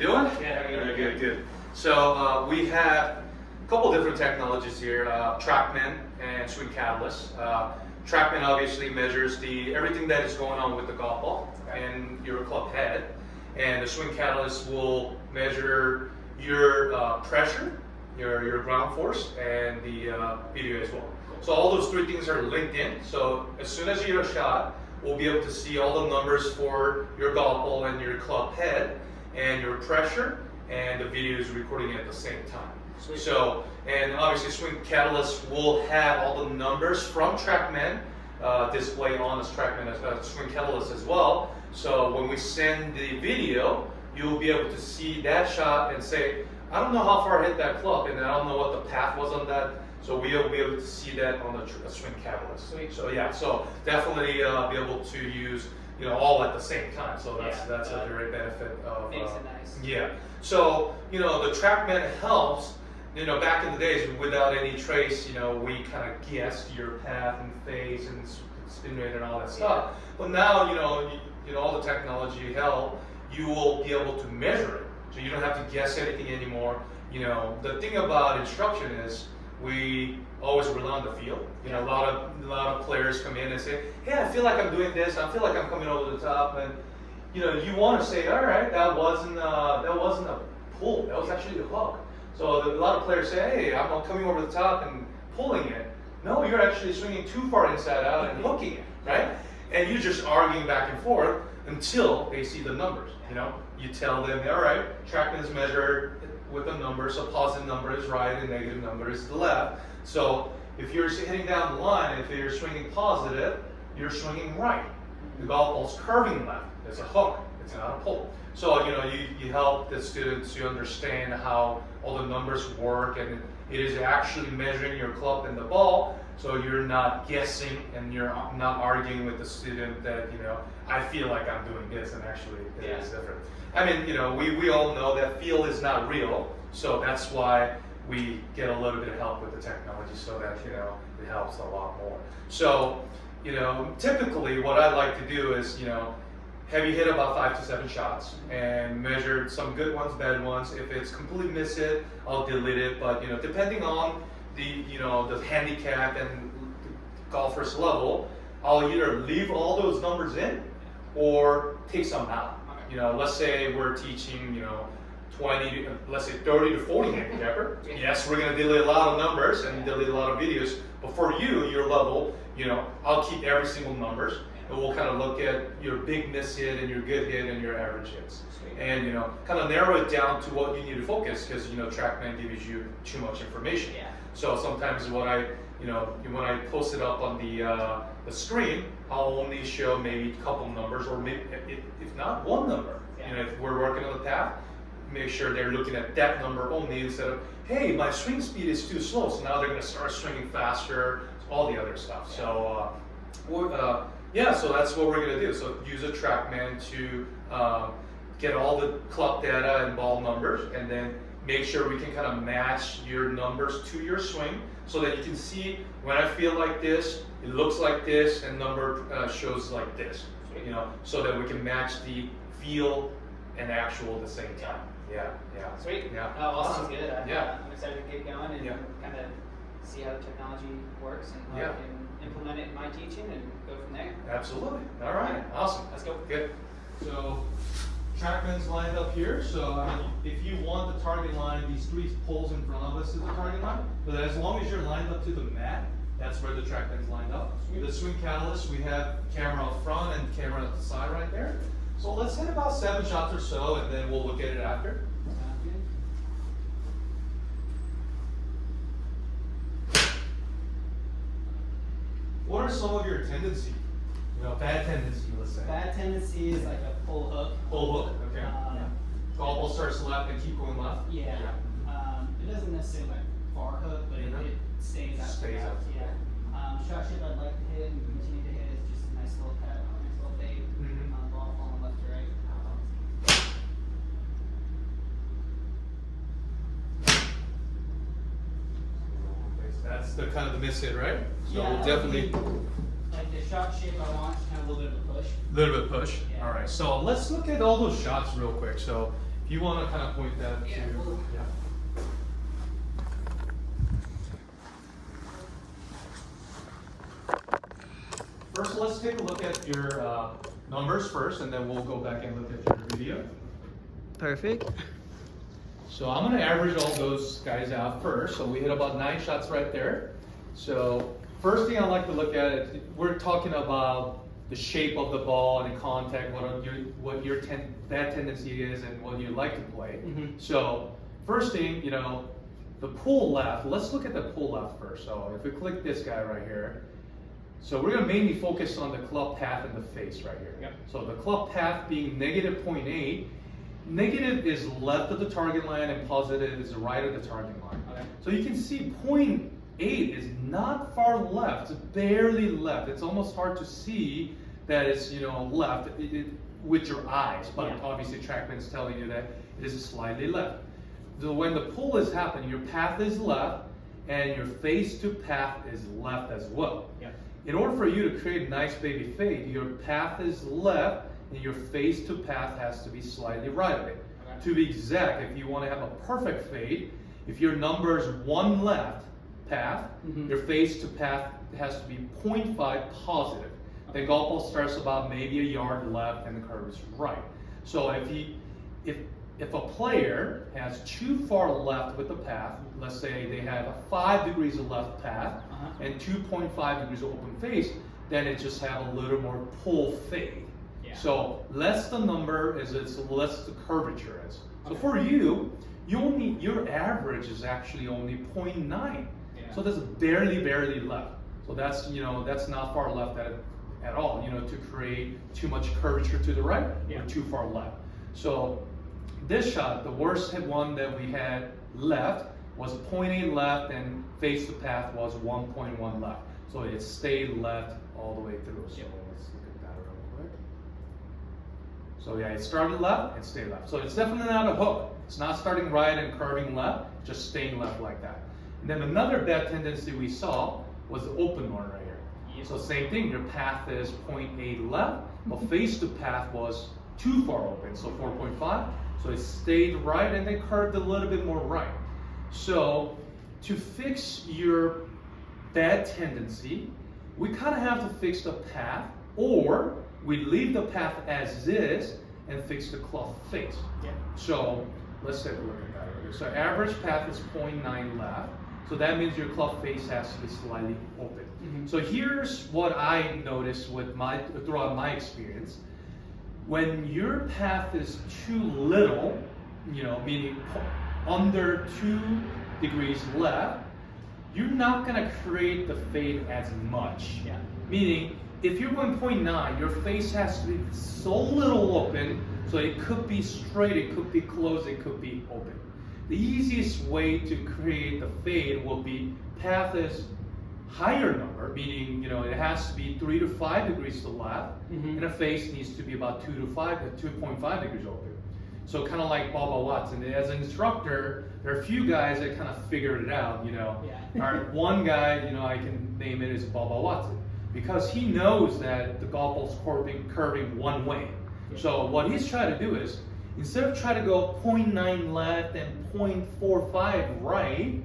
doing? Yeah, Very good, good. So we have a couple different technologies here, TrackMan and Swing Catalyst. TrackMan obviously measures everything that is going on with the golf ball and your club head, and the Swing Catalyst will measure your pressure, your ground force, and the video as well. So all those three things are linked in. So as soon as you hit a shot, we'll be able to see all the numbers for your golf ball and your club head, and your pressure, and the video is recording at the same time. Sweet. So, and obviously Swing Catalyst will have all the numbers from TrackMan display on this TrackMan as Swing Catalyst as well. So when we send the video, you'll be able to see that shot and say, I don't know how far I hit that club, and I don't know what the path was on that. So we'll be able to see that on the Swing Catalyst. Sweet. So yeah, so definitely be able to use all at the same time. So that's a great benefit of. Makes it nice. Yeah. So the TrackMan helps. Back in the days without any trace, we kind of guessed your path and phase and spin rate and all that stuff. But now, all the technology help, you will be able to measure it. So you don't have to guess anything anymore. The thing about instruction is we always rely on the feel. A lot of players come in and say, hey, I feel like I'm doing this, I feel like I'm coming over the top, and you want to say, all right, that wasn't a pull, that was actually the hook. So a lot of players say, hey, I'm coming over the top and pulling it. No, you're actually swinging too far inside out and hooking it, right? And you're just arguing back and forth until they see the numbers. You tell them, all right, TrackMan is measured with a number, so positive number is right and negative number is the left. So if you're hitting down the line, if you're swinging positive, you're swinging right. The golf ball's curving left. It's a hook. It's not a pull. So you help the students to understand how all the numbers work, and it is actually measuring your club and the ball. So you're not guessing and you're not arguing with the student that I feel like I'm doing this, and actually it is different. I mean, we all know that feel is not real, so that's why we get a little bit of help with the technology, so that it helps a lot more. So typically what I like to do is have you hit about 5 to 7 shots and measured some good ones, bad ones. If it's completely miss it, I'll delete it. But depending on the handicap and the golfer's level, I'll either leave all those numbers in or take some out. Let's say we're teaching 20, let's say 30 to 40 handicapper. Yes, we're going to delete a lot of numbers and delete a lot of videos. But for you, your level, I'll keep every single numbers. And we'll kind of look at your big miss hit and your good hit and your average hits. And kind of narrow it down to what you need to focus, because TrackMan gives you too much information. So sometimes when I post it up on the screen, I'll only show maybe a couple numbers, or maybe if not one number. If we're working on the path, make sure they're looking at that number only instead of, hey, my swing speed is too slow, so now they're going to start swinging faster, all the other stuff. So so that's what we're going to do. So use a TrackMan to get all the club data and ball numbers, and then make sure we can kind of match your numbers to your swing, so that you can see when I feel like this, it looks like this, and number shows like this. So that we can match the feel and actual at the same time. Sweet. Sounds good. I'm excited to get going and kind of see how the technology works and how I can implement it in my teaching and go from there. Absolutely. All right. Awesome. Let's go. Good. So TrackMan's lined up here. So if you want the target line, these 3 poles in front of us is the target line. But as long as you're lined up to the mat, that's where the TrackMan's lined up. The Swing Catalyst, we have camera up front and camera at the side right there. So let's hit about 7 shots or so, and then we'll look at it after. What are some of your tendencies? Bad tendency, let's say. Bad tendency is like a pull hook. Pull hook, okay. Golf ball starts left and keep going left? It doesn't necessarily like far hook, but it stays out. Stays out. Shot shape I'd like to hit and continue to hit is just a nice little cut, nice little fade. Ball falling left to right. That's the kind of the miss hit, right? So we'll definitely. Like the shot shape I want, kind of a little bit of a push. Little bit push. All right. So let's look at all those shots real quick. So if If you want to kind of point that Yeah. to, yeah. First, let's take a look at your numbers first, and then we'll go back and look at your video. Perfect. So I'm going to average all those guys out first. So we hit about 9 shots right there. So first thing I like to look at is we're talking about the shape of the ball and the contact, what your bad tendency is, and what you like to play. Mm-hmm. So first thing, the pull left. Let's look at the pull left first. So if we click this guy right here. So we're going to mainly focus on the club path and the face right here. Yep. So the club path being negative 0.8. Negative is left of the target line and positive is right of the target line. Okay. So you can see 0.8 is not far left, it's barely left. It's almost hard to see that it's left with your eyes, but Yeah. obviously TrackMan's telling you that it is slightly left. So when the pull is happening, your path is left and your face to path is left as well. Yep. In order for you to create a nice baby fade, your path is left and your face to path has to be slightly right of it. Okay. To be exact, if you want to have a perfect fade, if your number is 1 left path, Mhm. your face to path has to be 0.5 positive. The golf ball starts about maybe a yard left and the curve is right. So if a player has too far left with the path, let's say they have a 5 degrees of left path and 2.5 degrees of open face, then it just have a little more pull fade. Yeah. So less the number is, less the curvature is. So Okay. for you, your average is actually only 0.9. Yeah. So that's barely left. So that's not far left at all, to create too much curvature to the right Yeah. or too far left. So this shot, the worst hit one that we had left was 0.8 left and face to path was 1.1 left. So it stayed left all the way through. So Yep. let's look at that real quick. So yeah, it started left and stayed left. So it's definitely not a hook. It's not starting right and curving left, just staying left like that. And then another bad tendency we saw was the open one right here. Yep. So same thing, your path is 0.8 left, but face to path was too far open, so 4.5. So it stayed right and then curved a little bit more right. So to fix your bad tendency, we kind of have to fix the path, or we leave the path as is and fix the club face. Yeah. So let's take a look at that. So average path is 0.9 left. So that means your club face has to be slightly open. Mhm. So here's what I noticed throughout my experience. When your path is too little, meaning under 2 degrees left, you're not gonna create the fade as much. Yeah. Meaning, if you're going 0.9, your face has to be so little open, so it could be straight, it could be closed, it could be open. The easiest way to create the fade will be path is higher number, meaning it has to be 3 to 5 degrees to left, Mhm. and a face needs to be about 2.5 degrees open. So kind of like Baba Watson. As an instructor, there are a few guys that kind of figured it out. Yeah. One guy, I can name it as Baba Watson because he knows that the golf ball's curving one way. Yeah. So what he's trying to do is, instead of trying to go 0.9 left and 0.45 right,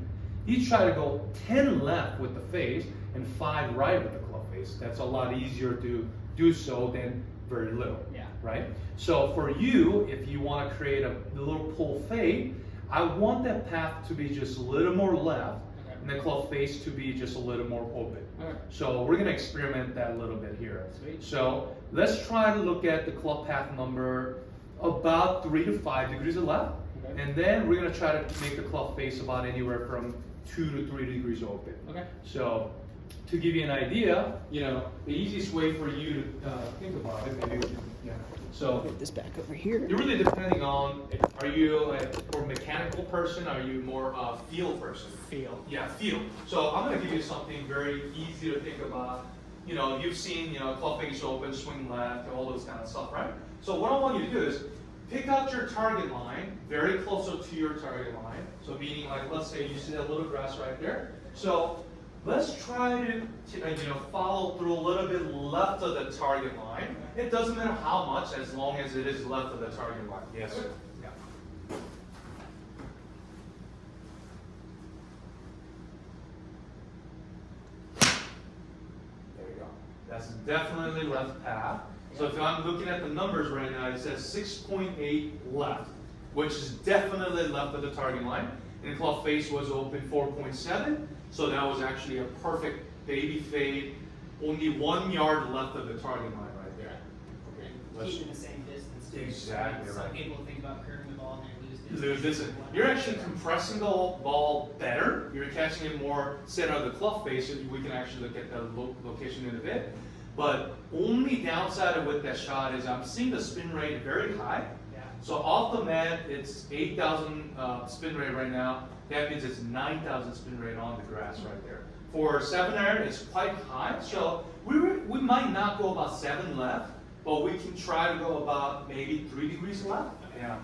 he's trying to go 10 left with the face and 5 right with the club face. That's a lot easier to do so than very little. Yeah. Right? So for you, if you want to create a little pull fade, I want that path to be just a little more left, Okay. and the club face to be just a little more open. Okay. So we're going to experiment that a little bit here. Sweet. So let's try to look at the club path number about 3 to 5 degrees left, Okay. and then we're going to try to make the club face about anywhere from 2 to 3 degrees open. Okay. So to give you an idea, the easiest way for you to think about it, maybe we can, So Put this back over here. you're really depending on, are you a more mechanical person? Are you more a feel person? Feel. Yeah, feel. So I'm going to give you something very easy to think about. You've seen, club face open, swing left, all those kind of stuff, right? So what I want you to do is pick out your target line, very closer to your target line. So meaning, like, let's say you see that little grass right there. So let's try to follow through a little bit left of the target line. It doesn't matter how much, as long as it is left of the target line. Yes. Yeah. definitely left path. So if I'm looking at the numbers right now, it says 6.8 left, which is definitely left of the target line. And the club face was open 4.7, so that was actually a perfect baby fade, only 1 yard left of the target line right there. Okay, keeping the same distance. Exactly right. Some people think about curving the ball and they lose distance. Lose distance. You're actually compressing the ball better. You're catching it more center of the club face, so we can actually look at the location in a bit. But only downside with that shot is I'm seeing the spin rate very high. Yeah. So off the mat, it's 8,000 spin rate right now. That means it's 9,000 spin rate on the grass right there. For 7 iron, it's quite high. So we might not go about 7 left, but we can try to go about maybe 3 degrees left. Yeah.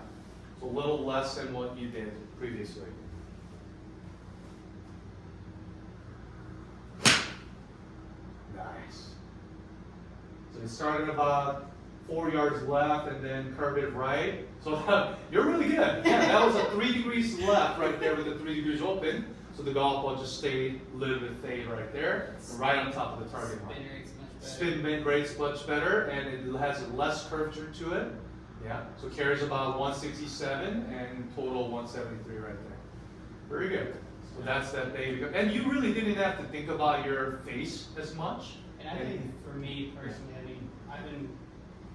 So a little less than what you did previously. Nice. So it started about 4 yards left and then curve it right. So you're really good. Yeah, that was a 3 degrees left right there with the 3 degrees open. So the golf ball just stayed a little bit fade right there, right on top of the target line. Spin rate's much better. Spin rate's much better, and it has less curvature to it. Yeah, so carries about 167 and total 173 right there. Very good. So that's that baby. And you really didn't have to think about your face as much. And I think for me personally, I mean, I've been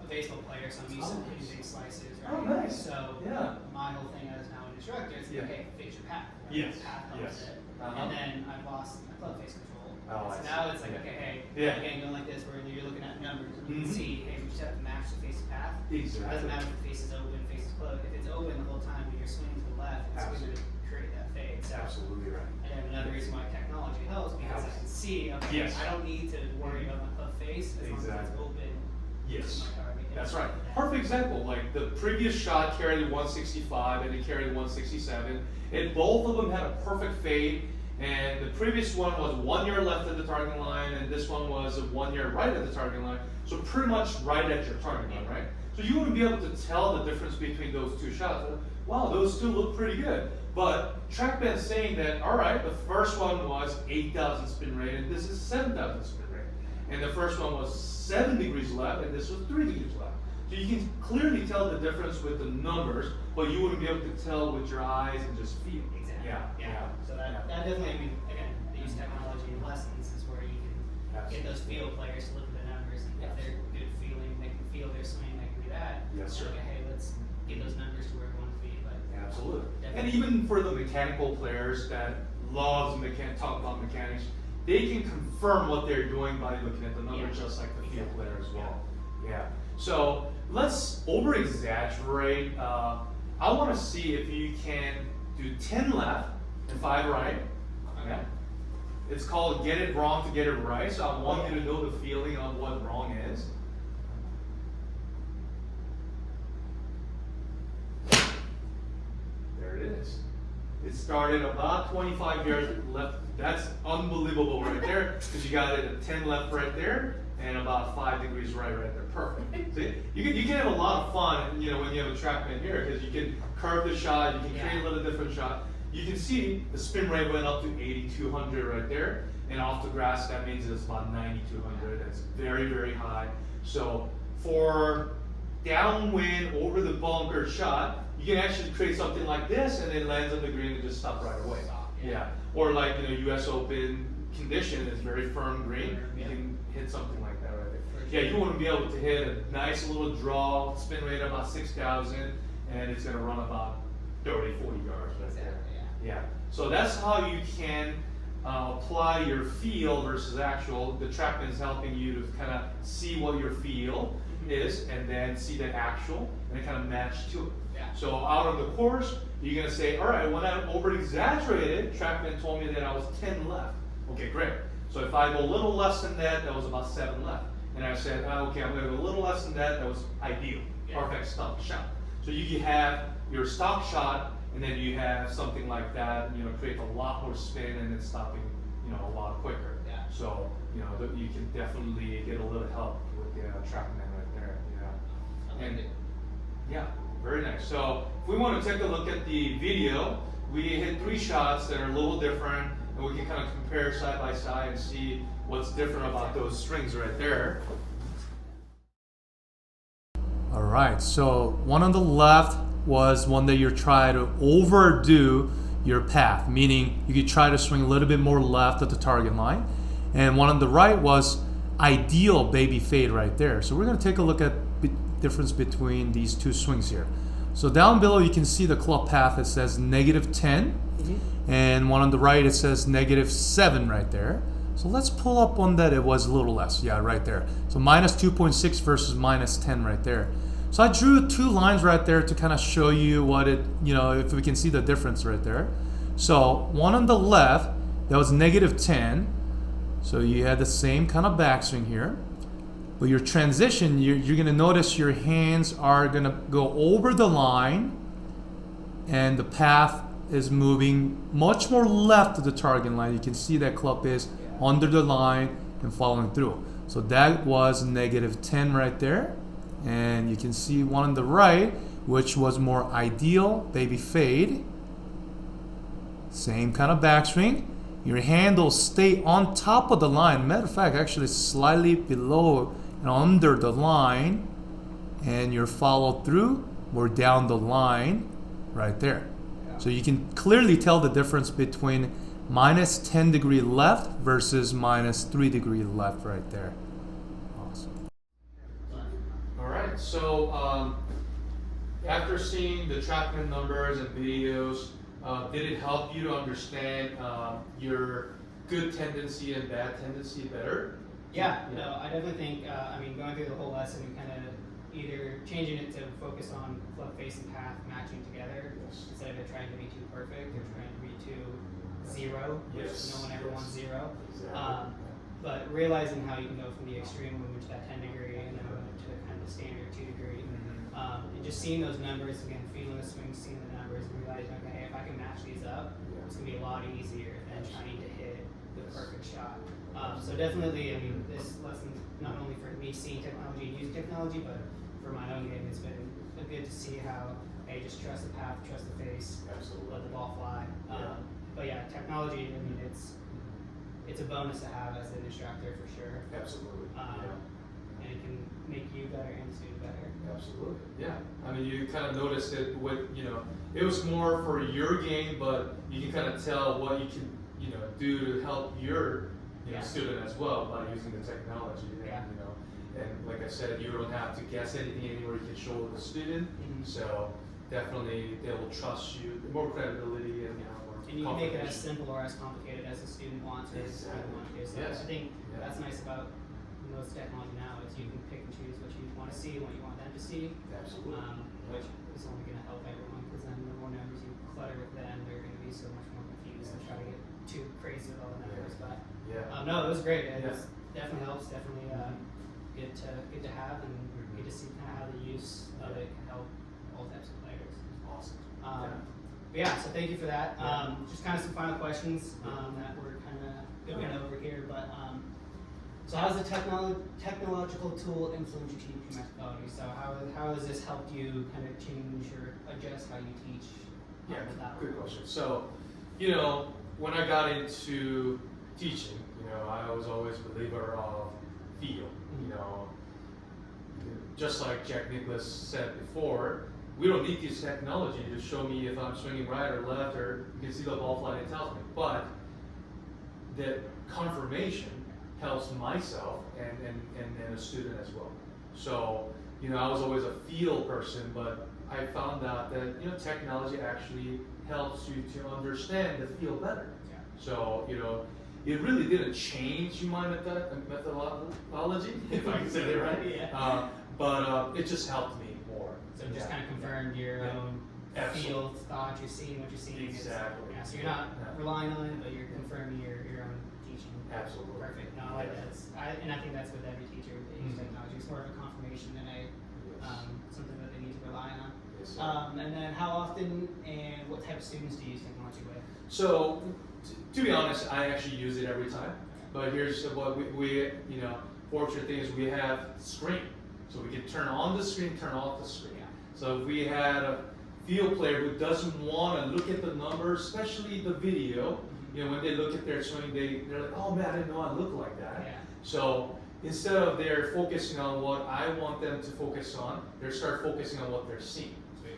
a baseball player, so I'm used to hitting big slices, right? Oh, nice. So yeah. My whole thing as now an instructor is, okay, face your path. Right? Yes. Path helps it. Uh-huh. And then I've lost my club face control. Oh, so now it's like, okay, hey, again, going like this, where you're looking at numbers and you can see, hey, we just have to match the face path. Exactly. It doesn't matter if the face is open, face is closed. If it's open the whole time and you're swinging to the left, it's going to create that fade. So, absolutely right. and then another reason why technology helps, because I can see, okay, I don't need to worry about my club face as long as it's open. Yes. My target. That's right. Perfect example. Like the previous shot carried 165 and it carried 167, and both of them had a perfect fade. And the previous one was 1 yard left of the target line, and this one was 1 yard right of the target line. So pretty much right at your target line, right? So you wouldn't be able to tell the difference between those two shots. Wow, those two look pretty good. But TrackMan's saying that, all right, the first one was 8,000 spin rate, and this is 7,000 spin rate. And the first one was 7 degrees left, and this was 3 degrees left. So you can clearly tell the difference with the numbers, but you wouldn't be able to tell with your eyes and just feel. Exactly. Yeah. So that definitely, I mean, again, they use technology in lessons is where you can get those field players to look at the numbers, and if they're good feeling, they can feel their swing, they can do that. Yes, sir. Okay, hey, let's get those numbers to where we want to be. But absolutely. And even for the mechanical players that loves talk about mechanics, they can confirm what they're doing by looking at the numbers, just like the field player as well. Yeah. So let's over exaggerate. I want to see if you can do 10 left and 5 right. Okay. It's called get it wrong to get it right. So I want you to know the feeling of what wrong is. There it is. It started about 25 yards left. That's unbelievable right there, because you got it at 10 left right there and about 5 degrees right there. Perfect. See, you can have a lot of fun, you know, when you have a TrackMan here, because you can curve the shot, you can create a little different shot. You can see the spin rate went up to 8,200 right there, and off the grass that means it's about 9,200. That's very, very high. So for downwind over the bunker shot, you can actually create something like this, and it lands on the green and just stop right away. Yeah. Or like, you know, U.S. Open condition is very firm green. You can hit something like that right there. Yeah, you want to be able to hit a nice little draw, spin rate about 6,000, and it's going to run about 30, 40 yards right there. Yeah. So that's how you can apply your feel versus actual. The TrackMan is helping you to kind of see what your feel is, and then see the actual, and kind of match to it. So out on the course, you're going to say, all right, when I over-exaggerated, TrackMan told me that I was 10 left. Okay, great. So if I go a little less than that, that was about 7 left. And I said, okay, I'm going to go a little less than that, that was ideal. Perfect stock shot. So you have your stock shot, and then you have something like that, you know, create a lot more spin and then stopping, you know, a lot quicker. So, you know, you can definitely get a little help with the TrackMan right there. And yeah, very nice. So if we want to take a look at the video, we hit 3 shots that are a little different. and we can kind of compare side by side and see what's different about those strings right there. All right, so one on the left was one that you're trying to overdo your path, meaning you could try to swing a little bit more left at the target line. And one on the right was ideal baby fade right there. So we're going to take a look at the difference between these two swings here. So down below you can see the club path. It says -10, and one on the right it says -7 right there. So let's pull up one that it was a little less. Yeah, right there. So -2.6 versus -10 right there. So I drew two lines right there to kind of show you what it, if we can see the difference right there. So one on the left, that was -10. So you had the same kind of backswing here. But your transition, you're going to notice your hands are going to go over the line, and the path is moving much more left to the target line. You can see that club is under the line and following through. So that was -10 right there. And you can see one on the right, which was more ideal baby fade. Same kind of backswing. Your handles stay on top of the line. Matter of fact, actually slightly below and under the line. And your follow through, we're down the line right there. So you can clearly tell the difference between -10 degree left versus -3 degree left right there. Awesome. All right, so after seeing the TrackMan numbers and videos, did it help you to understand your good tendency and bad tendency better? Yeah, no, I definitely think, going through the whole lesson and kind of either changing it to focus on club face and path matching together instead of it trying to be too perfect or trying to be too zero, which no one ever wants zero. Exactly. But realizing how you can go from the extreme movement to that 10 degree and then moving to the kind of standard 2 degree. And just seeing those numbers, again, feeling the swing, seeing the numbers, and realizing, okay, hey, if I can match these up, it's going to be a lot easier than trying to hit the perfect shot. So definitely, this lesson, not only for me seeing technology and using technology, but for my own game, it's been good to see how, hey, just trust the path, trust the face, let the ball fly. But yeah, technology, it's a bonus to have as an instructor for sure. Absolutely. And it can make you better and the student better. Absolutely. Yeah. You kind of noticed it it was more for your game, but you can kind of tell what you can, do to help your student as well by using the technology. And like I said, you don't have to guess anything anymore. You can show the student. So definitely they will trust you, more credibility and more. And you can make it as simple or as complicated as the student wants it. Exactly. So I think that's nice about most technology now is you can pick and choose what you want to see, what you want them to see. Absolutely. Which is only going to help everyone, because then the more numbers you clutter with them, they're going to be so much more confused and try to get too crazy with all the numbers. But no, it was great. It definitely helps. Definitely good to have, and good to see kind of how the use of it can help all types of players. Awesome. But yeah, so thank you for that. Just kind of some final questions that we're kind of going over here. But so how does the technological tool influence your teaching methodology? So how has this helped you kind of change or adjust how you teach? Good question. So, when I got into teaching, I was always a believer of feel. Just like Jack Nicklaus said before, we don't need this technology to show me if I'm swinging right or left, or you can see the ball flying, it tells me. But the confirmation helps myself and a student as well. So, I was always a feel person, but I found out that, technology actually helps you to understand the feel better. So, it really didn't change my methodology, if I can say that right. But it just helped me more. So it just kind of confirmed your own feel, thought, you're seeing what you're seeing. Exactly. So you're not relying on it, but you're confirming your own teaching. Absolutely. Perfect. No, I like that. And I think that's with every teacher that uses technology. It's more of a confirmation than something that they need to rely on. Yes, and then how often and what type of students do you use technology with? So, to be honest, I actually use it every time. But here's what we fortunate thing is we have screen. So we can turn on the screen, turn off the screen. So if we had a field player who doesn't want to look at the numbers, especially the video, You know, when they look at their swing, they're like, oh man, I didn't know I look like that. Yeah. So instead of they're focusing on what I want them to focus on, they start focusing on what they're seeing.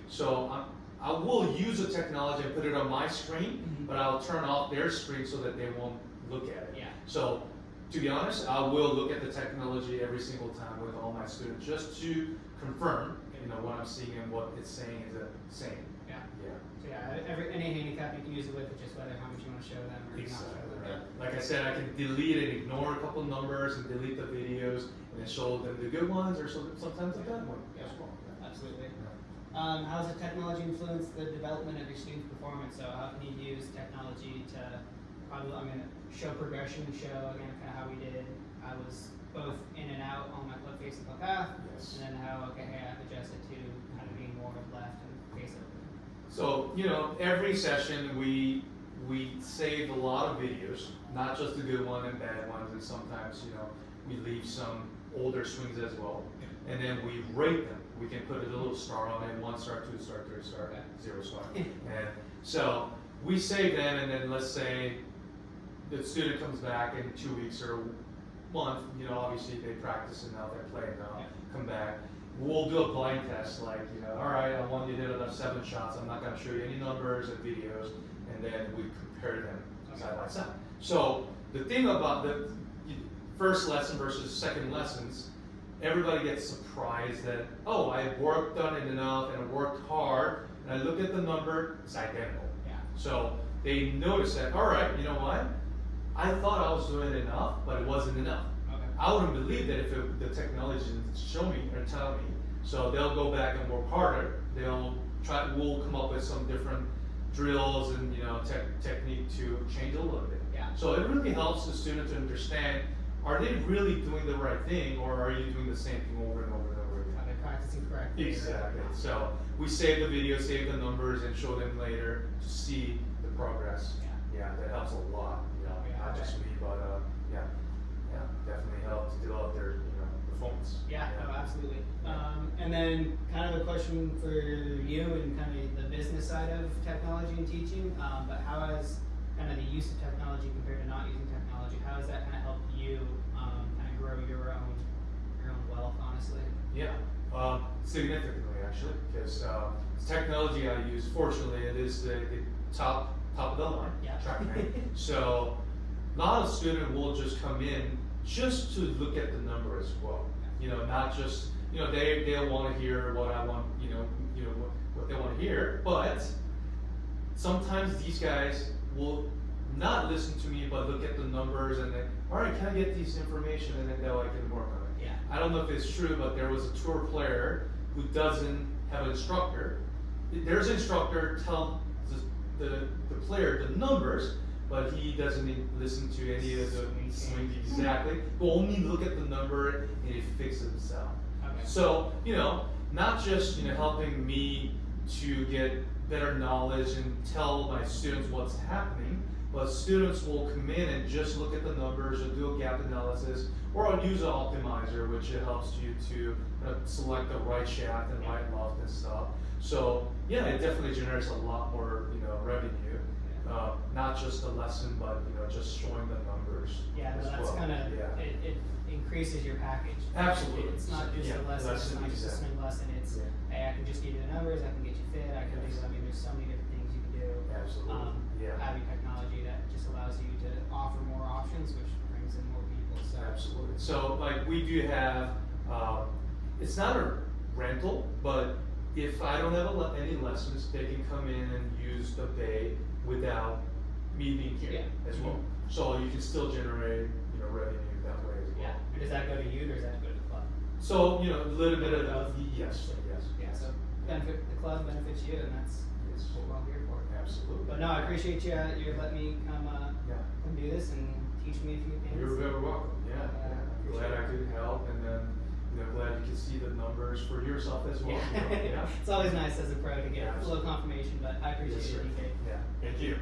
So I will use the technology and put it on my screen, but I'll turn off their screen so that they won't look at it. Yeah. So to be honest, I will look at the technology every single time with all my students just to confirm, you know, what I'm seeing and what it's saying is the same. Yeah. Yeah. So yeah, any handicap you can use it with, it's just whether how much you want to show them or not show them. Right. Like I said, I can delete and ignore a couple numbers and delete the videos and then show them the good ones or sometimes the bad one as well. Absolutely. How has the technology influenced the development of your students' performance? So how can you use technology to show progression, show again kind of how we did. I was both in and out on my club face and club half, Yes. and then how I've adjusted to kind of being more left and face open. So, you know, every session we saved a lot of videos, not just the good one and bad ones, and sometimes, you know, we leave some older swings as well. And then we rate them. We can put a little star on it, 1 star, 2 star, 3 star, 0 star. And so we save them, and then let's say the student comes back in 2 weeks or a month, you know, obviously they practice enough, they play enough, come back. We'll do a blind test, like, you know, all right, I want you to hit another 7 shots. I'm not going to show you any numbers and videos, and then we compare them side by side. So the thing about the first lesson versus second lessons, everybody gets surprised that, oh, I worked on it enough and I worked hard, and I look at the number, it's identical. Yeah. So they notice that, all right, you know what? I thought I was doing enough, but it wasn't enough. Okay. I wouldn't believe that if the technology didn't show me or tell me. So they'll go back and work harder. We'll come up with some different drills and, you know, technique to change a little bit. Yeah. So it really helps the student to understand, are they really doing the right thing, or are you doing the same thing over and over and over again? Are they practicing correctly? Exactly. So we save the video, save the numbers, and show them later to see the progress. Yeah, that helps a lot. You know, not just me, but yeah, definitely helps develop their, you know, performance. Yeah, no, absolutely. And then kind of a question for you and kind of the business side of technology and teaching, but how has kind of the use of technology compared to not using technology, how has that kind of helped you kind of grow your own wealth, honestly? Yeah, significantly actually, because technology I use, fortunately, it is the top of the line, TrackMan. So a lot of students will just come in just to look at the number as well. You know, not just, you know, they'll want to hear what I want, you know what they want to hear, but sometimes these guys will not listen to me but look at the numbers and then, all right, can I get this information, and then I can work on it. Yeah. I don't know if it's true, but there was a tour player who doesn't have an instructor. There's an instructor tell the player the numbers, but he doesn't listen to any of the swing exactly. He'll only look at the number and he fixes it himself. Okay. So, you know, not just, you know, helping me to get better knowledge and tell my students what's happening, but students will come in and just look at the numbers or do a gap analysis, or I'll use an optimizer, which helps you to select the right shaft and right loft and stuff. So yeah, it definitely generates a lot more, you know, revenue. Not just a lesson, but, you know, just showing the numbers. Yeah, no, as that's well. kind of it increases your package. Absolutely. It's not just a lesson. It's not just a swing lesson. It's hey, I can just give you the numbers. I can get you fit. I can do. I mean, there's so many different things you can do. Absolutely. Having technology that just allows you to offer more options, which brings in more people. So Absolutely. So like we do have, it's not a rental, but if I don't have any lessons, they can come in and use the bay without me being here as well. So you can still generate, you know, revenue that way as well. Yeah. And does that go to you or does that go to the club? So, you know, a little bit of yes. Yeah. So benefit the club, benefits you, and that's what we're all here for. Absolutely. But no, I appreciate you. You letting me come do this and teach me a few things. You're very welcome. Yeah. Glad I could help, and then, you know, glad you can see the numbers for yourself as well. Yeah. It's always nice as a pro to get a little confirmation, but I appreciate it, DK. Yeah. Thank you.